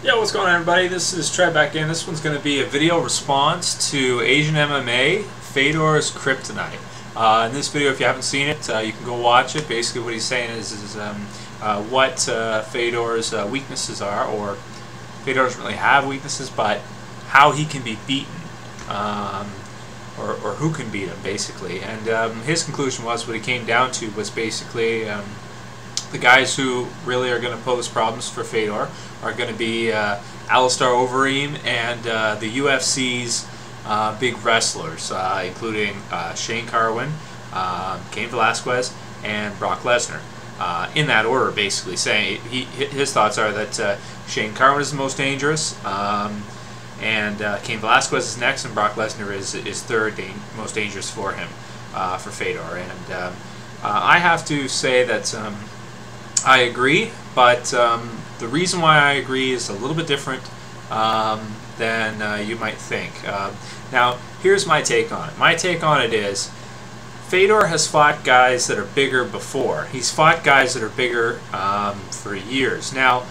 Yeah, what's going on, everybody? This is Trev back in. This one's going to be a video response to Asian MMA, Fedor's Kryptonite. In this video, if you haven't seen it, you can go watch it. Basically what he's saying is what Fedor's weaknesses are, or Fedor doesn't really have weaknesses, but how he can be beaten, or who can beat him, basically. And his conclusion was, what he came down to was basically the guys who really are going to pose problems for Fedor are going to be Alistair Overeem and the UFC's big wrestlers, including Shane Carwin, Cain Velasquez, and Brock Lesnar. In that order, basically, saying his thoughts are that Shane Carwin is the most dangerous, and Cain Velasquez is next, and Brock Lesnar is third most dangerous for him, for Fedor. And I have to say that I agree, but the reason why I agree is a little bit different than you might think. Now, here's my take on it. My take on it is, Fedor has fought guys that are bigger before. He's fought guys that are bigger for years. Now,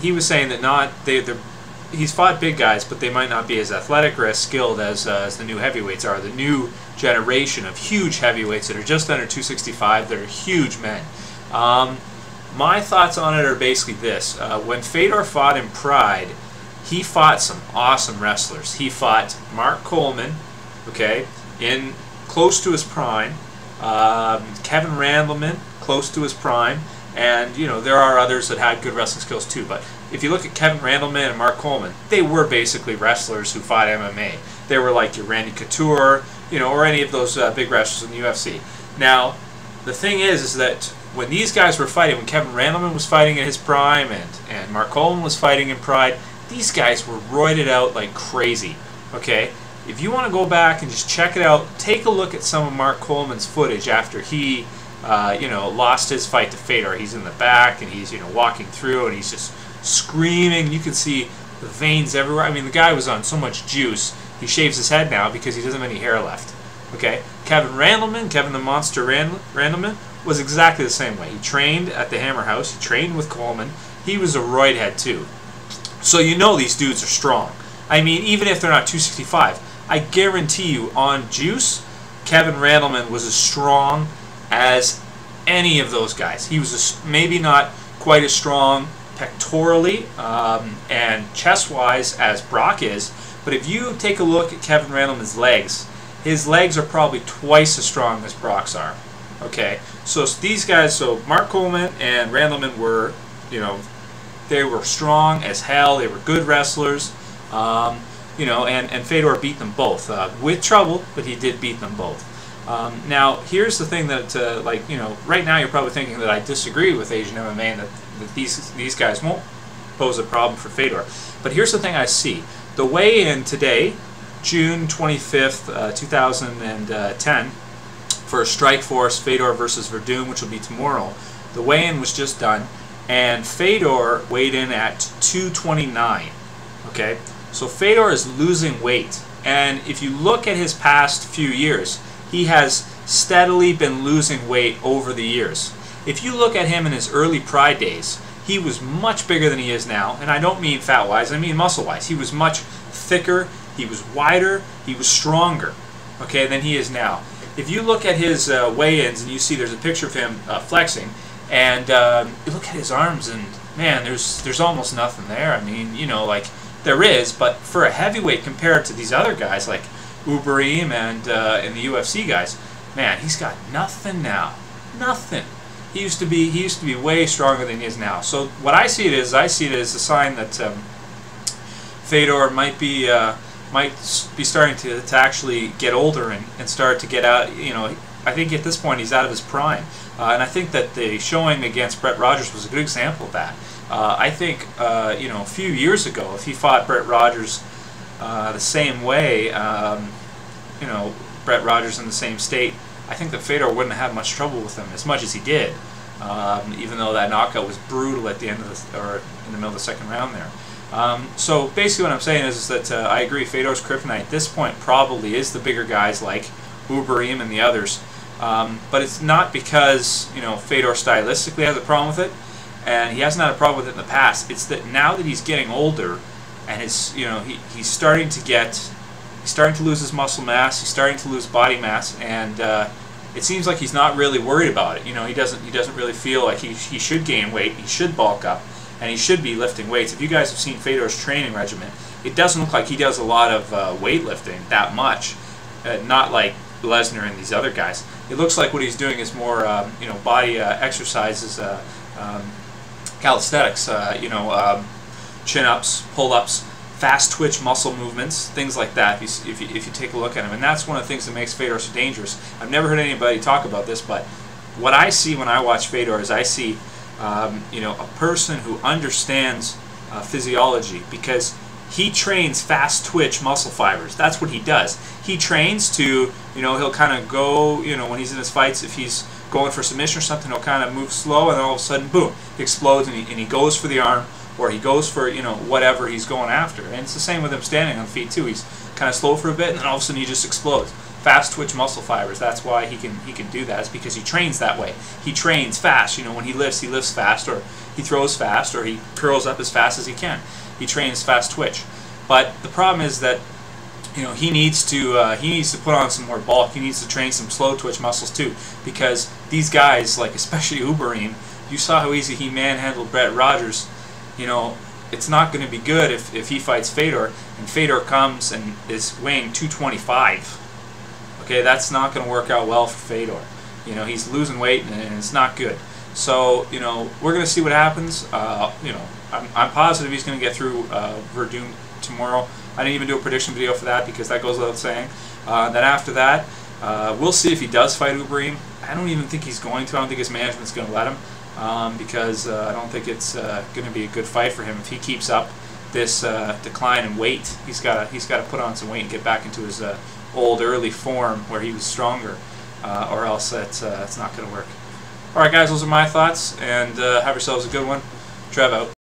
he was saying that he's fought big guys, but they might not be as athletic or as skilled as the new heavyweights are. The new generation of huge heavyweights that are just under 265, that are huge men. My thoughts on it are basically this. When Fedor fought in Pride, he fought some awesome wrestlers. He fought Mark Coleman, okay, in close to his prime, Kevin Randleman, close to his prime, and you know, there are others that had good wrestling skills too, but if you look at Kevin Randleman and Mark Coleman, they were basically wrestlers who fought MMA. They were like your Randy Couture, you know, or any of those big wrestlers in the UFC. Now, the thing is that when these guys were fighting, when Kevin Randleman was fighting in his prime and Mark Coleman was fighting in Pride, these guys were roided out like crazy, okay? If you want to go back and just check it out, take a look at some of Mark Coleman's footage after he, you know, lost his fight to Fedor. He's in the back and he's, you know, walking through and he's just screaming. You can see the veins everywhere. I mean, the guy was on so much juice. He shaves his head now because he doesn't have any hair left, okay? Kevin Randleman, Kevin the Monster Randleman, was exactly the same way. He trained at the Hammer House. He trained with Coleman. He was a roid head too. So you know these dudes are strong. I mean, even if they're not 265, I guarantee you on juice, Kevin Randleman was as strong as any of those guys. He was maybe not quite as strong pectorally and chest-wise as Brock is, but if you take a look at Kevin Randleman's legs, his legs are probably twice as strong as Brock's are. Okay, so these guys, so Mark Coleman and Randleman were, you know, they were strong as hell. They were good wrestlers, you know, and Fedor beat them both with trouble, but he did beat them both. Now, here's the thing that, like, you know, right now you're probably thinking that I disagree with Asian MMA and that these guys won't pose a problem for Fedor. But here's the thing I see. The weigh-in today, June 25th, 2010, for Strikeforce Fedor versus Verdun, which will be tomorrow. The weigh-in was just done, and Fedor weighed in at 229. Okay, so Fedor is losing weight, and if you look at his past few years, he has steadily been losing weight over the years. If you look at him in his early Pride days, he was much bigger than he is now, and I don't mean fat-wise, I mean muscle-wise. He was much thicker, he was wider, he was stronger, okay, than he is now. If you look at his weigh-ins and you see there's a picture of him flexing, and you look at his arms and man, there's almost nothing there. I mean, you know, like there is, but for a heavyweight compared to these other guys like Overeem and the UFC guys, man, he's got nothing now, nothing. He used to be way stronger than he is now. So what I see it as a sign that Fedor might be starting to actually get older and start to get out. You know, I think at this point he's out of his prime, and I think that the showing against Brett Rogers was a good example of that. I think you know, a few years ago, if he fought Brett Rogers the same way, you know, Brett Rogers in the same state, I think that Fedor wouldn't have had much trouble with him as much as he did, even though that knockout was brutal at the end of or in the middle of the second round there. So basically what I'm saying is that I agree, Fedor's Kryptonite at this point probably is the bigger guys like Overeem and the others, but it's not because, you know, Fedor stylistically has a problem with it. and he hasn't had a problem with it in the past. It's that now that he's getting older, and he's starting to lose his muscle mass, he's starting to lose body mass, and it seems like he's not really worried about it. He doesn't really feel like he should gain weight, he should bulk up, and he should be lifting weights. If you guys have seen Fedor's training regimen, it doesn't look like he does a lot of weightlifting that much, not like Lesnar and these other guys. It looks like what he's doing is more body exercises, calisthenics, chin-ups, pull-ups, fast twitch muscle movements, things like that, if you take a look at him. And that's one of the things that makes Fedor so dangerous. I've never heard anybody talk about this, but what I see when I watch Fedor is I see a person who understands physiology, because he trains fast twitch muscle fibers. That's what he does. He trains to, he'll kind of go, when he's in his fights, if he's going for submission or something, he'll kind of move slow, and then all of a sudden, boom, he explodes, and he goes for the arm, or he goes for, whatever he's going after. And it's the same with him standing on feet too. He's kind of slow for a bit, and then all of a sudden he just explodes. Fast twitch muscle fibers. That's why he can do that. It's because he trains that way. He trains fast. When he lifts fast, or he throws fast, or he curls up as fast as he can. He trains fast twitch. But the problem is that he needs to put on some more bulk. He needs to train some slow twitch muscles too, because these guys, like especially Uberin, you saw how easy he manhandled Brett Rogers. It's not going to be good if he fights Fedor, and Fedor comes and is weighing 225. Okay, that's not going to work out well for Fedor. He's losing weight, and it's not good. So, we're going to see what happens. I'm positive he's going to get through Verdun tomorrow. I didn't even do a prediction video for that, because that goes without saying. Then after that, we'll see if he does fight Uberin. I don't even think he's going to. I don't think his management's going to let him. Because I don't think it's going to be a good fight for him if he keeps up this decline in weight. He's got to put on some weight and get back into his old early form where he was stronger, or else it's not going to work. All right, guys, those are my thoughts, and have yourselves a good one. Trev out.